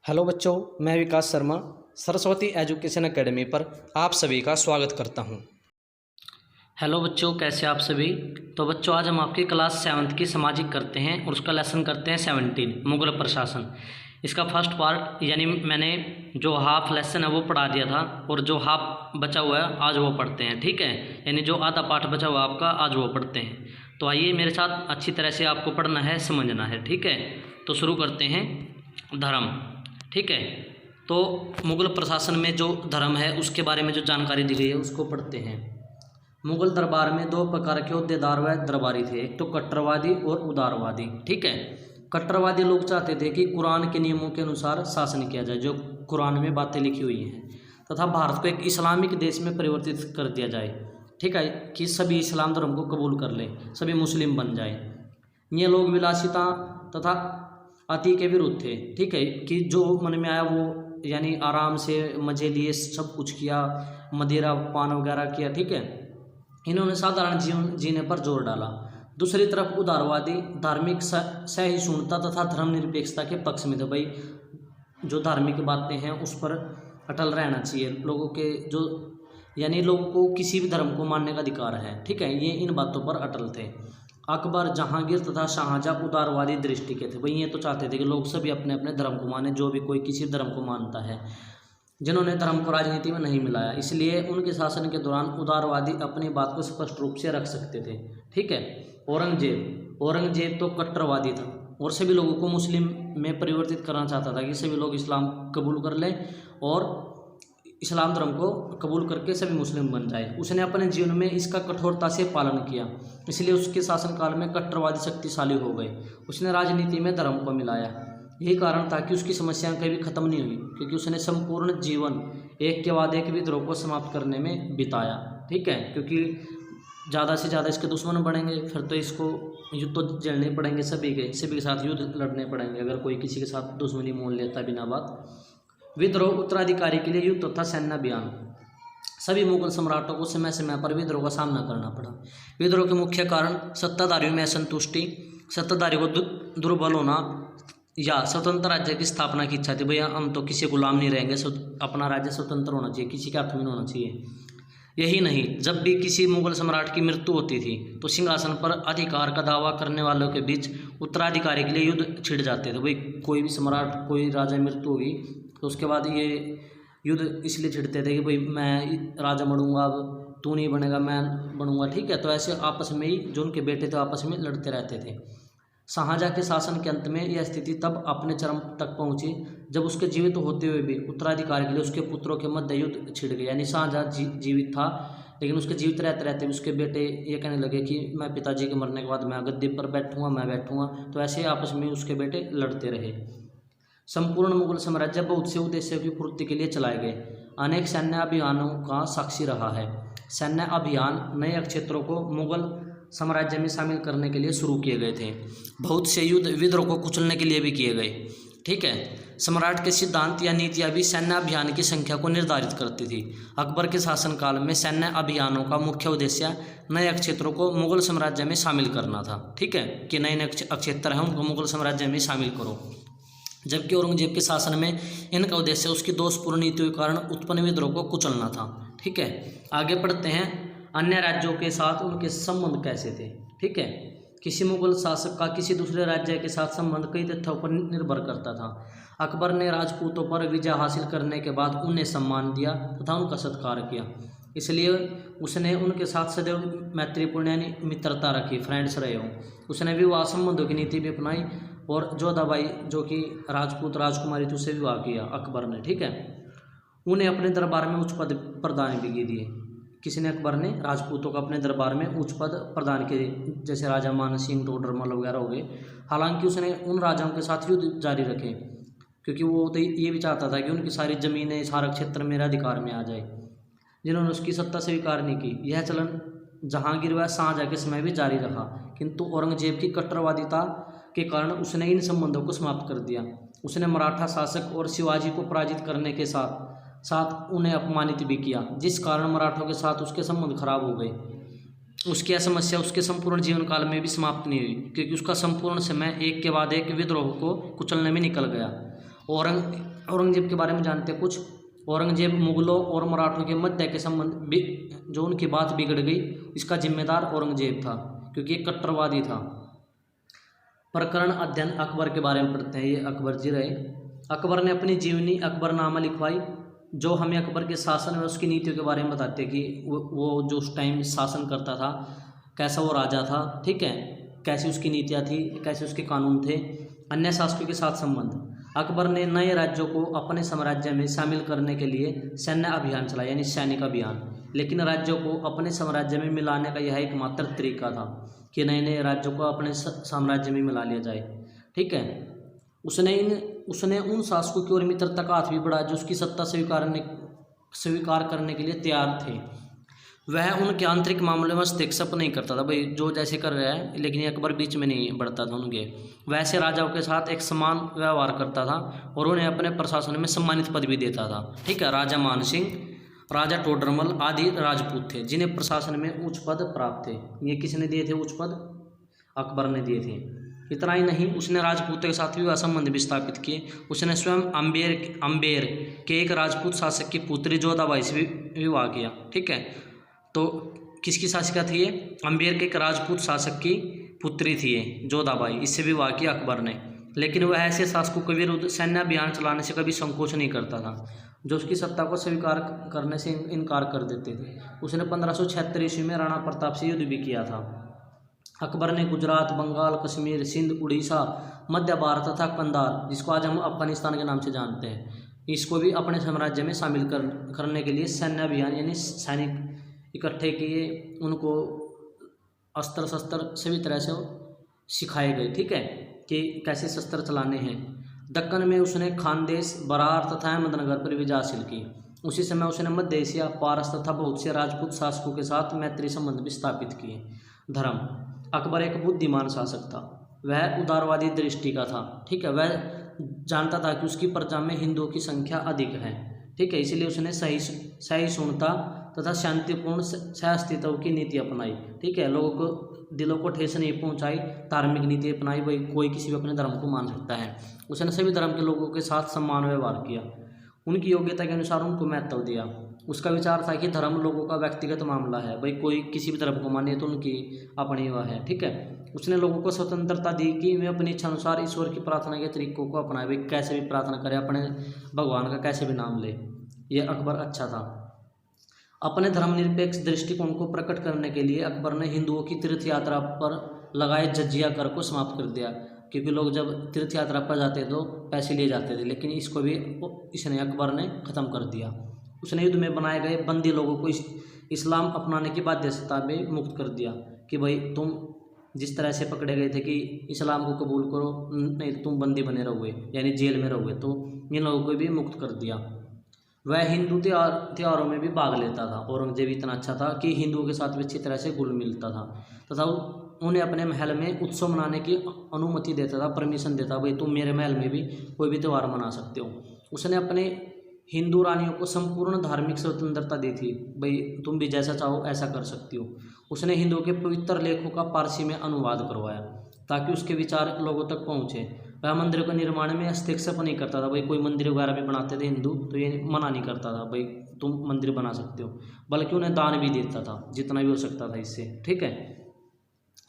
Hello बच्चों, मैं विकास Sharma Saraswati education academy पर आप सभी का स्वागत करता हूं। हेलो बच्चों, कैसे आप सभी। तो बच्चों, आज हम आपकी क्लास 7th की सामाजिक करते हैं और उसका लेसन करते हैं 17 मुगल प्रशासन। इसका फर्स्ट पार्ट यानी मैंने जो हाफ लेसन है वो पढ़ा दिया था और जो हाफ बचा हुआ है आज वो पढ़ते हैं। ठीक है, यानी जो आधा पार्ट बचा हुआ है आपका आज वो पढ़ते हैं। तो आइए मेरे साथ अच्छी तरह से आपको पढ़ना है, समझना है। ठीक है, तो शुरू करते हैं। धर्म। ठीक है, तो मुगल प्रशासन में जो धर्म है उसके बारे में जो जानकारी दी गई है उसको पढ़ते हैं। मुगल दरबार में दो प्रकार के ओहदेदार व दरबारी थे, एक तो कट्टरवादी और उदारवादी। ठीक है, कट्टरवादी लोग चाहते थे कि कुरान के नियमों के अनुसार शासन किया जाए, जो कुरान में बातें लिखी हुई हैं, तथा भारत को एक इस्लामिक देश में परिवर्तित कर दिया जाए। ठीक है, कि सभी इस्लाम धर्म को कबूल कर लें, सभी मुस्लिम बन जाए। ये लोग विलासिता तथा अति के विरुद्ध थे। ठीक है, कि जो मन में आया वो यानी आराम से मजे लिए सब कुछ किया, मदिरा पान वगैरह किया। ठीक है, इन्होंने साधारण जीवन जीने पर जोर डाला। दूसरी तरफ उदारवादी धार्मिक सहिष्णुता तथा धर्मनिरपेक्षता के पक्ष में थे। भाई जो धार्मिक बातें हैं उस पर अटल रहना चाहिए, लोगों के जो यानी लोगों को किसी भी धर्म को मानने का अधिकार है। ठीक है, ये इन बातों पर अटल थे। अकबर, जहांगीर तथा शाहजहां उदारवादी दृष्टि के थे। भाई ये तो चाहते थे कि लोग सभी अपने अपने धर्म को माने, जो भी कोई किसी धर्म को मानता है, जिन्होंने धर्म को राजनीति में नहीं मिलाया। इसलिए उनके शासन के दौरान उदारवादी अपनी बात को स्पष्ट रूप से रख सकते थे। ठीक है, औरंगजेब तो कट्टरवादी था और सभी लोगों को मुस्लिम में परिवर्तित करना चाहता था कि सभी लोग इस्लाम कबूल कर लें और इस्लाम धर्म को कबूल करके सभी मुस्लिम बन जाए। उसने अपने जीवन में इसका कठोरता से पालन किया, इसलिए उसके शासनकाल में कट्टरवादी शक्तिशाली हो गए। उसने राजनीति में धर्म को मिलाया। यही कारण था कि उसकी समस्याएं कभी खत्म नहीं हुई, क्योंकि उसने संपूर्ण जीवन एक के बाद एक विद्रोह को समाप्त करने में बिताया। ठीक है, क्योंकि ज़्यादा से ज़्यादा इसके दुश्मन बढ़ेंगे, फिर तो इसको युद्ध तो झेलने पड़ेंगे, सभी के साथ युद्ध लड़ने पड़ेंगे अगर कोई किसी के साथ दुश्मनी मोल लेता बिना बात। विद्रोह उत्तराधिकारी के लिए युद्ध तथा सैन्य अभियान। सभी मुगल सम्राटों को समय समय पर विद्रोह का सामना करना पड़ा। विद्रोह के मुख्य कारण सत्ताधारियों में असंतुष्टि, सत्ताधारियों को दुर्बल होना या स्वतंत्र राज्य की स्थापना की इच्छा थी। भैया हम तो किसी गुलाम नहीं रहेंगे, अपना राज्य स्वतंत्र होना चाहिए, किसी के हाथ में होना चाहिए। यही नहीं, जब भी किसी मुगल सम्राट की मृत्यु होती थी तो सिंहासन पर अधिकार का दावा करने वालों के बीच उत्तराधिकारी के लिए युद्ध छिड़ जाते थे। भाई कोई भी सम्राट, कोई राजा मृत्यु होगी तो उसके बाद ये युद्ध इसलिए छिड़ते थे कि भाई मैं राजा बनूंगा, अब तू नहीं बनेगा, मैं बनूंगा। ठीक है, तो ऐसे आपस में ही जो उनके बेटे थे आपस में लड़ते रहते थे। शाहजहां के शासन के अंत में यह स्थिति तब अपने चरम तक पहुंची जब उसके जीवित होते हुए भी उत्तराधिकारी के लिए उसके पुत्रों के मध्य युद्ध छिड़ गया। यानी शाहजहां जीवित था, लेकिन उसके जीवित रहते रहते भी उसके बेटे ये कहने लगे कि मैं पिताजी के मरने के बाद मैं गद्दी पर बैठूंगा, मैं बैठूंगा। तो ऐसे आपस में उसके बेटे लड़ते रहे। संपूर्ण मुगल साम्राज्य बहुत से उद्देश्यों की पूर्ति के लिए चलाए गए अनेक सैन्य अभियानों का साक्षी रहा है। सैन्य अभियान नए क्षेत्रों को मुगल साम्राज्य में शामिल करने के लिए शुरू किए गए थे। बहुत से युद्ध विद्रोह को कुचलने के लिए भी किए गए। ठीक है, सम्राट के सिद्धांत या नीतियां भी सैन्य अभियान की संख्या को निर्धारित करती थी। अकबर के शासनकाल में सैन्य अभियानों का मुख्य उद्देश्य नए क्षेत्रों को मुगल साम्राज्य में शामिल करना था। ठीक है, कि नए नए क्षेत्र हैं उनको मुगल साम्राज्य में शामिल करो। जबकि औरंगजेब के शासन में इनका उद्देश्य उसकी दोषपूर्ण नीतियों के कारण उत्पन्न विद्रोह को कुचलना था। ठीक है, आगे पढ़ते हैं। अन्य राज्यों के साथ उनके संबंध कैसे थे। ठीक है, किसी मुगल शासक का किसी दूसरे राज्य के साथ संबंध कई तथ्यों पर निर्भर करता था। अकबर ने राजपूतों पर विजय हासिल करने के बाद उन्हें सम्मान दिया तथा उनका सत्कार किया, इसलिए उसने उनके साथ सदैव मैत्रीपूर्ण यानी मित्रता रखी, फ्रेंड्स रहे हों। उसने विवाह संबंधों की नीति भी अपनाई और जोधाबाई जो कि राजपूत राजकुमारी थी उससे विवाह किया अकबर ने। ठीक है, उन्हें अपने दरबार में उच्च पद प्रदान भी दिए। किसी ने, अकबर ने राजपूतों को अपने दरबार में उच्च पद प्रदान किए, जैसे राजा मान सिंह, टोडरमल वगैरह हो गए। हालांकि उसने उन राजाओं के साथ युद्ध जारी रखे, क्योंकि वो तो ये भी चाहता था कि उनकी सारी ज़मीनें, सारा क्षेत्र मेरे अधिकार में आ जाए, जिन्होंने उसकी सत्ता स्वीकार नहीं की। यह चलन जहांगीर व शाहजहां के समय भी जारी रहा, किंतु औरंगजेब की कट्टरवादिता के कारण उसने इन संबंधों को समाप्त कर दिया। उसने मराठा शासक और शिवाजी को पराजित करने के साथ साथ उन्हें अपमानित भी किया, जिस कारण मराठों के साथ उसके संबंध खराब हो गए। उसकी यह समस्या उसके संपूर्ण जीवन काल में भी समाप्त नहीं हुई, क्योंकि उसका संपूर्ण समय एक के बाद एक विद्रोह को कुचलने में निकल गया। औरंगजेब के बारे में जानते हैं कुछ। औरंगजेब मुगलों और मराठों के मध्य के संबंध जो उनकी बात बिगड़ गई, इसका जिम्मेदार औरंगजेब था, क्योंकि ये कट्टरवादी था। प्रकरण अध्ययन अकबर के बारे में पढ़ते हैं। ये अकबर जी रहे। अकबर ने अपनी जीवनी अकबरनामा लिखवाई, जो हमें अकबर के शासन और उसकी नीतियों के बारे में बताते हैं कि वो जो उस टाइम शासन करता था, कैसा वो राजा था, ठीक है, कैसी उसकी नीतियाँ थी, कैसे उसके कानून थे, अन्य शासकों के साथ संबंध। अकबर ने नए राज्यों को अपने साम्राज्य में शामिल करने के लिए सैन्य अभियान चलाया, यानी सैनिक अभियान। लेकिन राज्यों को अपने साम्राज्य में मिलाने का यह एकमात्र तरीका था कि नए नए राज्यों को अपने साम्राज्य में मिला लिया जाए, ठीक है। उसने उन शासकों की ओर मित्रता का हाथ भी बढ़ाया जो उसकी सत्ता स्वीकार करने के लिए तैयार थे। वह उनके आंतरिक मामलों में हस्तक्षेप नहीं करता था, भाई जो जैसे कर रहा है, लेकिन अकबर बीच में नहीं बढ़ता था उनके। वैसे राजाओं के साथ एक समान व्यवहार करता था और उन्हें अपने प्रशासन में सम्मानित पद भी देता था, ठीक है। राजा मान सिंह, राजा टोडरमल आदि राजपूत थे जिन्हें प्रशासन में उच्च पद प्राप्त थे। ये किसने दिए थे उच्च पद? अकबर ने दिए थे। इतना ही नहीं, उसने राजपूतों के साथ विवाह संबंध भी स्थापित किए। उसने स्वयं अम्बेर के एक राजपूत शासक की पुत्री जोधाबाई से विवाह किया, ठीक है। तो किसकी शासिका थी ये? अम्बेर के एक राजपूत शासक की पुत्री थी ये जोधाबाई, इससे विवाह किया अकबर ने। लेकिन वह ऐसे शासकों के विरुद्ध सैन्य अभियान चलाने से कभी संकोच नहीं करता था, जो उसकी सत्ता को स्वीकार करने से इनकार कर देते थे। उसने 1576 ईस्वी में राणा प्रताप से युद्ध भी किया था। अकबर ने गुजरात, बंगाल, कश्मीर, सिंध, उड़ीसा, मध्य भारत तथा कंधार, जिसको आज हम अफगानिस्तान के नाम से जानते हैं, इसको भी अपने साम्राज्य में शामिल करने के लिए सैन्य अभियान यानी सैनिक इकट्ठे किए। उनको अस्त्र शस्त्र सभी तरह से सिखाए गए, ठीक है, कि कैसे शस्त्र चलाने हैं। दक्कन में उसने खानदेश, बरार तथा अहमदनगर पर विजय हासिल की। उसी समय उसने मध्य एशिया, पारस तथा बहुत से राजपूत शासकों के साथ मैत्री संबंध भी स्थापित किए। धर्म। अकबर एक बुद्धिमान शासक था। वह उदारवादी दृष्टि का था, ठीक है। वह जानता था कि उसकी प्रजा में हिंदुओं की संख्या अधिक है, ठीक है। इसलिए उसने सहिष्णुता तथा शांतिपूर्ण सहअस्तित्व की नीति अपनाई, ठीक है। लोगों को दिलों को ठेस नहीं पहुंचाई, धार्मिक नीति अपनाई, भाई कोई किसी भी अपने धर्म को मान सकता है। उसने सभी धर्म के लोगों के साथ सम्मान व्यवहार किया, उनकी योग्यता के अनुसार उनको महत्व दिया। उसका विचार था कि धर्म लोगों का व्यक्तिगत मामला है, भाई कोई किसी भी धर्म को माने तो उनकी अपनी वह है, ठीक है। उसने लोगों को स्वतंत्रता दी कि वे अपनी इच्छा अनुसार ईश्वर की प्रार्थना के तरीकों को अपनाए, भाई कैसे भी प्रार्थना करे, अपने भगवान का कैसे भी नाम ले। यह अकबर अच्छा था। अपने धर्मनिरपेक्ष दृष्टिकोण को प्रकट करने के लिए अकबर ने हिंदुओं की तीर्थ यात्रा पर लगाए जजिया कर को समाप्त कर दिया, क्योंकि लोग जब तीर्थ यात्रा पर जाते तो पैसे लिए जाते थे, लेकिन इसको भी इसने अकबर ने ख़त्म कर दिया। उसने युद्ध में बनाए गए बंदी लोगों को इस्लाम अपनाने की बाध्यता में मुक्त कर दिया कि भाई तुम जिस तरह से पकड़े गए थे कि इस्लाम को कबूल करो, नहीं तो तुम बंदी बने रहोगे, यानी जेल में रहोगे, तो इन लोगों को भी मुक्त कर दिया। वह हिंदू त्योहारों में भी भाग लेता था। औरंगजेब इतना अच्छा था कि हिंदुओं के साथ भी अच्छी तरह से घुल मिलता था तथा उन्हें अपने महल में उत्सव मनाने की अनुमति देता था, परमिशन देता, भाई तुम मेरे महल में भी कोई भी त्यौहार मना सकते हो। उसने अपने हिंदू रानियों को संपूर्ण धार्मिक स्वतंत्रता दी थी, भाई तुम भी जैसा चाहो ऐसा कर सकती हो। उसने हिंदुओं के पवित्र लेखों का पारसी में अनुवाद करवाया ताकि उसके विचार लोगों तक पहुँचे। वह मंदिर के निर्माण में हस्तक्षेप नहीं करता था, भाई कोई मंदिर वगैरह भी बनाते थे हिंदू तो ये मना नहीं करता था, भाई तुम मंदिर बना सकते हो, बल्कि उन्हें दान भी देता था जितना भी हो सकता था इससे, ठीक है।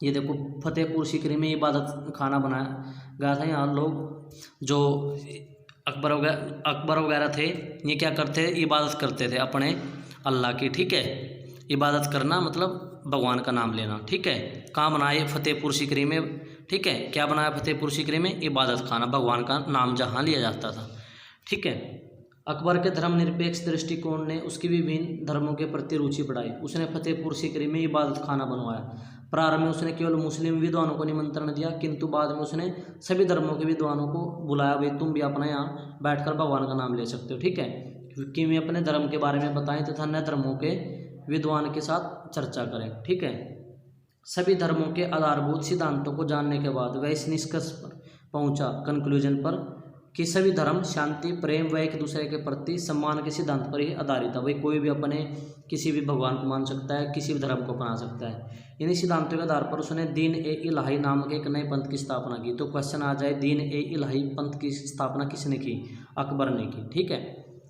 ये देखो फतेहपुर सीकरी में इबादत खाना बनाया गया था। यहाँ लोग जो अकबर वगैरह थे ये क्या करते, इबादत करते थे अपने अल्लाह की, ठीक है। इबादत करना मतलब भगवान का नाम लेना, ठीक है। कहाँ बनाए? फतेहपुर सीकरी में, ठीक है। क्या बनाया फतेहपुर सीकरी में? इबादत खाना, भगवान का नाम जहाँ लिया जाता था, ठीक है। अकबर के धर्मनिरपेक्ष दृष्टिकोण ने उसकी विभिन्न धर्मों के प्रति रुचि बढ़ाई। उसने फतेहपुर सीकरी में इबादत खाना बनवाया। प्रारंभ में उसने केवल मुस्लिम विद्वानों को निमंत्रण दिया, किंतु बाद में उसने सभी धर्मों के विद्वानों को बुलाया, भाई तुम भी अपना यहाँ बैठकर भगवान का नाम ले सकते हो, ठीक है। क्योंकि वे अपने धर्म के बारे में बताएं तथा अन्य धर्मों के विद्वान के साथ चर्चा करें, ठीक है। सभी धर्मों के आधारभूत सिद्धांतों को जानने के बाद वह इस निष्कर्ष पर पहुंचा, कंक्लूजन पर, कि सभी धर्म शांति, प्रेम व एक दूसरे के प्रति सम्मान के सिद्धांत पर ही आधारित है। भाई कोई भी अपने किसी भी भगवान को मान सकता है, किसी भी धर्म को अपना सकता है। इन्हीं सिद्धांतों के आधार पर उसने दीन ए इलाही नामक एक नए पंथ की स्थापना की। तो क्वेश्चन आ जाए, दीन ए इलाही पंथ की स्थापना किसने की? अकबर ने की। ठीक है,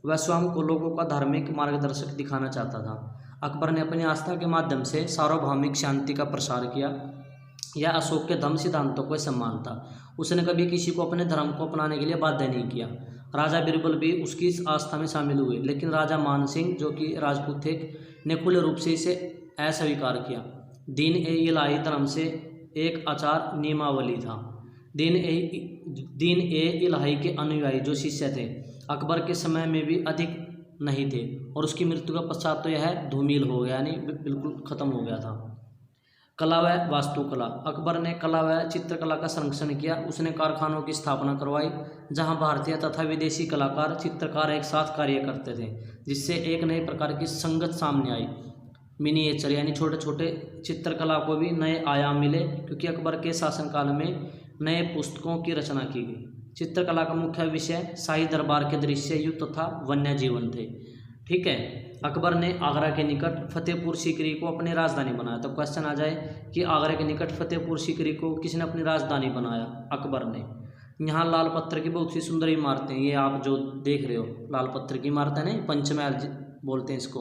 वह स्वयं को लोगों का धार्मिक मार्गदर्शक दिखाना चाहता था। अकबर ने अपनी आस्था के माध्यम से सार्वभौमिक शांति का प्रसार किया। यह अशोक के धर्म सिद्धांतों को सम्मान था। उसने कभी किसी को अपने धर्म को अपनाने के लिए बाध्य नहीं किया। राजा बिरबल भी उसकी इस आस्था में शामिल हुए, लेकिन राजा मान सिंह जो कि राजपूत थे ने खुले रूप से इसे अस्वीकार किया। दीन ए इलाही धर्म से एक आचार नियमावली था। दीन ए इलाही के अनुयायी जो शिष्य थे अकबर के समय में भी अधिक नहीं थे, और उसकी मृत्यु का पश्चात तो यह धूमिल हो गया, यानी बिल्कुल खत्म हो गया था। कला व वास्तुकला। अकबर ने कला व चित्रकला का संरक्षण किया। उसने कारखानों की स्थापना करवाई जहां भारतीय तथा विदेशी कलाकार चित्रकार एक साथ कार्य करते थे, जिससे एक नए प्रकार की संगत सामने आई। मिनिएचर यानी छोटे छोटे चित्रकला को भी नए आयाम मिले, क्योंकि अकबर के शासनकाल में नए पुस्तकों की रचना की गई। चित्रकला का मुख्य विषय शाही दरबार के दृश्य, युद्ध तथा वन्य जीवन थे। ठीक है, अकबर ने आगरा के निकट फतेहपुर सीकरी को अपनी राजधानी बनाया। तो क्वेश्चन आ जाए कि आगरा के निकट फतेहपुर सीकरी को किसने अपनी राजधानी बनाया? अकबर ने। यहाँ लाल पत्थर की बहुत सी सुंदर इमारतें, ये आप जो देख रहे हो लाल पत्थर की इमारतें नहीं, पंचमहल बोलते हैं इसको।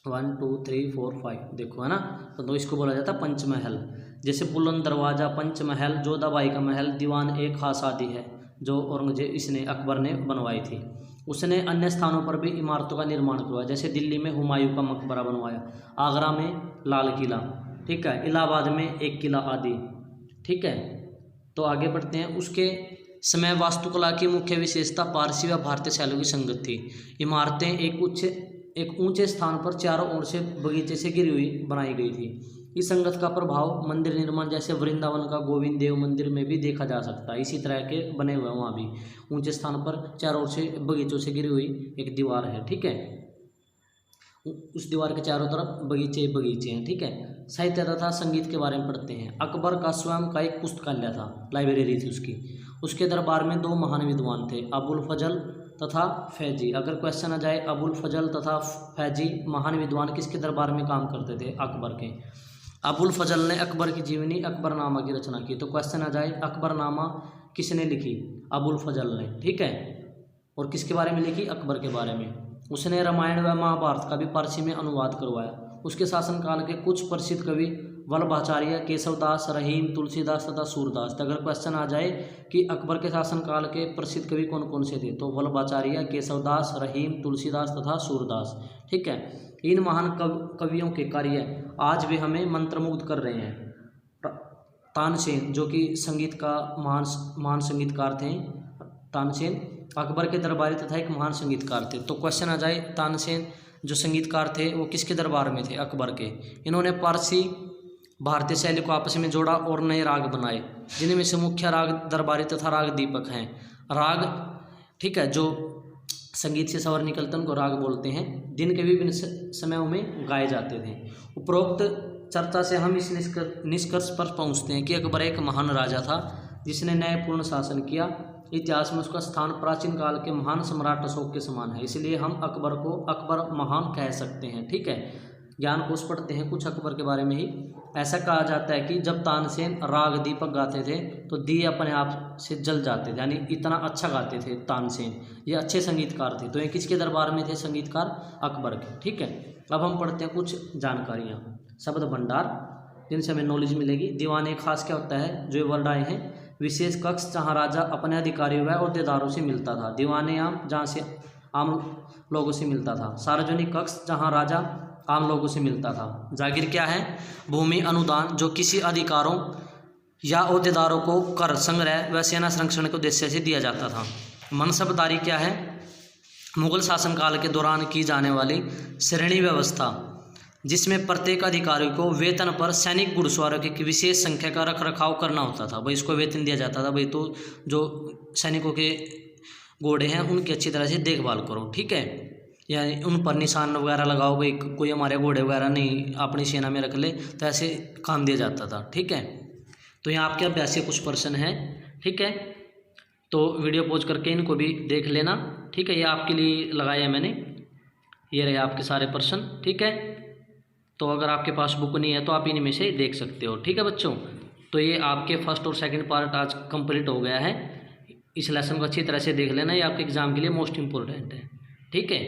1 2 3 4 5 देखो है ना, तो इसको बोला जाता है पंचमहल। जैसे बुलंद दरवाज़ा, पंचमहल, जोधाबाई का महल, दीवान एक खास आदि है जो औरंगजेब अकबर ने बनवाई थी। उसने अन्य स्थानों पर भी इमारतों का निर्माण करवाया, जैसे दिल्ली में हुमायूं का मकबरा बनवाया, आगरा में लाल किला, ठीक है, इलाहाबाद में एक किला आदि। ठीक है, तो आगे बढ़ते हैं। उसके समय वास्तुकला की मुख्य विशेषता पारसी व भारतीय शैलियों की संगत थी। इमारतें एक ऊंचे स्थान पर चारों ओर से बगीचे से घिरी हुई बनाई गई थी। इस संगत का प्रभाव मंदिर निर्माण जैसे वृंदावन का गोविंद देव मंदिर में भी देखा जा सकता है। इसी तरह के बने हुए वहाँ भी ऊंचे स्थान पर चारों ओर से बगीचों से घिरी हुई एक दीवार है। ठीक है, उस दीवार के चारों तरफ बगीचे बगीचे हैं। ठीक है, साहित्य तथा संगीत के बारे में पढ़ते हैं। अकबर का स्वयं का एक पुस्तकालय था, लाइब्रेरी थी उसकी। उसके दरबार में 2 महान विद्वान थे, अबुल फजल तथा फैजी। अगर क्वेश्चन आ जाए अबुल फजल तथा फैजी महान विद्वान किसके दरबार में काम करते थे? अकबर के। अबुल फजल ने अकबर की जीवनी अकबरनामा की रचना की। तो क्वेश्चन आ जाए अकबरनामा किसने लिखी? अबुल फजल ने। ठीक है, और किसके बारे में लिखी? अकबर के बारे में। उसने रामायण व महाभारत का भी फारसी में अनुवाद करवाया। उसके शासनकाल के कुछ प्रसिद्ध कवि वल्लभाचार्य, केशवदास, रहीम, तुलसीदास तथा सूरदास। अगर क्वेश्चन आ जाए कि अकबर के शासनकाल के प्रसिद्ध कवि कौन कौन से थे, तो वल्लभाचार्य, केशवदास, रहीम, तुलसीदास तथा सूरदास। ठीक है, इन महान कवियों के कार्य आज भी हमें मंत्रमुग्ध कर रहे हैं। तानसेन जो कि संगीत का महान संगीतकार थे, तानसेन अकबर के दरबारी तथा एक महान संगीतकार थे। तो क्वेश्चन आ जाए तानसेन जो संगीतकार थे वो किसके दरबार में थे? अकबर के। इन्होंने पारसी भारतीय शैली को आपस में जोड़ा और नए राग बनाए, जिनमें से मुख्य राग दरबारी तथा राग दीपक हैं। राग, ठीक है, जो संगीत से स्वर निकलते हैं उनको राग बोलते हैं, दिन के विभिन्न समयों में गाए जाते थे। उपरोक्त चर्चा से हम इस निष्कर्ष पर पहुंचते हैं कि अकबर एक महान राजा था जिसने न्यायपूर्ण शासन किया। इतिहास में उसका स्थान प्राचीन काल के महान सम्राट अशोक के समान है, इसलिए हम अकबर को अकबर महान कह सकते हैं। ठीक है, ज्ञान कोश पढ़ते हैं कुछ अकबर के बारे में ही। ऐसा कहा जाता है कि जब तानसेन राग दीपक गाते थे तो दिए अपने आप से जल जाते थे, यानी इतना अच्छा गाते थे तानसेन, ये अच्छे संगीतकार थे। तो ये किसके दरबार में थे संगीतकार? अकबर के। ठीक है, अब हम पढ़ते हैं कुछ जानकारियाँ। शब्द भंडार जिनसे हमें नॉलेज मिलेगी। दीवान एक खास क्या होता है? जो वर्ड आए हैं, विशेष कक्ष जहाँ राजा अपने अधिकारियों व अहदेदारों से मिलता था। दीवाने आम जहाँ से आम लोगों से मिलता था। सार्वजनिक कक्ष जहाँ राजा आम लोगों से मिलता था। जागीर क्या है? भूमि अनुदान जो किसी अधिकारों या अहदेदारों को कर, संग्रह व सेना संरक्षण के उद्देश्य से दिया जाता था। मनसबदारी क्या है? मुगल शासनकाल के दौरान की जाने वाली श्रेणी व्यवस्था जिसमें प्रत्येक अधिकारी को वेतन पर सैनिक घुड़सवारों की विशेष संख्या का रख रखाव करना होता था। भाई इसको वेतन दिया जाता था, भाई तो जो सैनिकों के घोड़े हैं उनकी अच्छी तरह से देखभाल करो। ठीक है, यानी उन पर निशान वगैरह लगाओ, भाई कोई हमारे घोड़े वगैरह नहीं अपनी सेना में रख ले, तो ऐसे काम दिया जाता था। ठीक है, तो यहाँ आपके अभ्यास के कुछ प्रश्न हैं। ठीक है, तो वीडियो पॉज करके इनको भी देख लेना, ठीक है। ये आपके लिए लगाया है मैंने, ये रहे आपके सारे प्रश्न, ठीक है। तो अगर आपके पास बुक नहीं है तो आप इनमें से देख सकते हो, ठीक है बच्चों। तो ये आपके फर्स्ट और सेकंड पार्ट आज कंप्लीट हो गया है। इस लेसन को अच्छी तरह से देख लेना, ये आपके एग्जाम के लिए मोस्ट इम्पोर्टेंट है, ठीक है।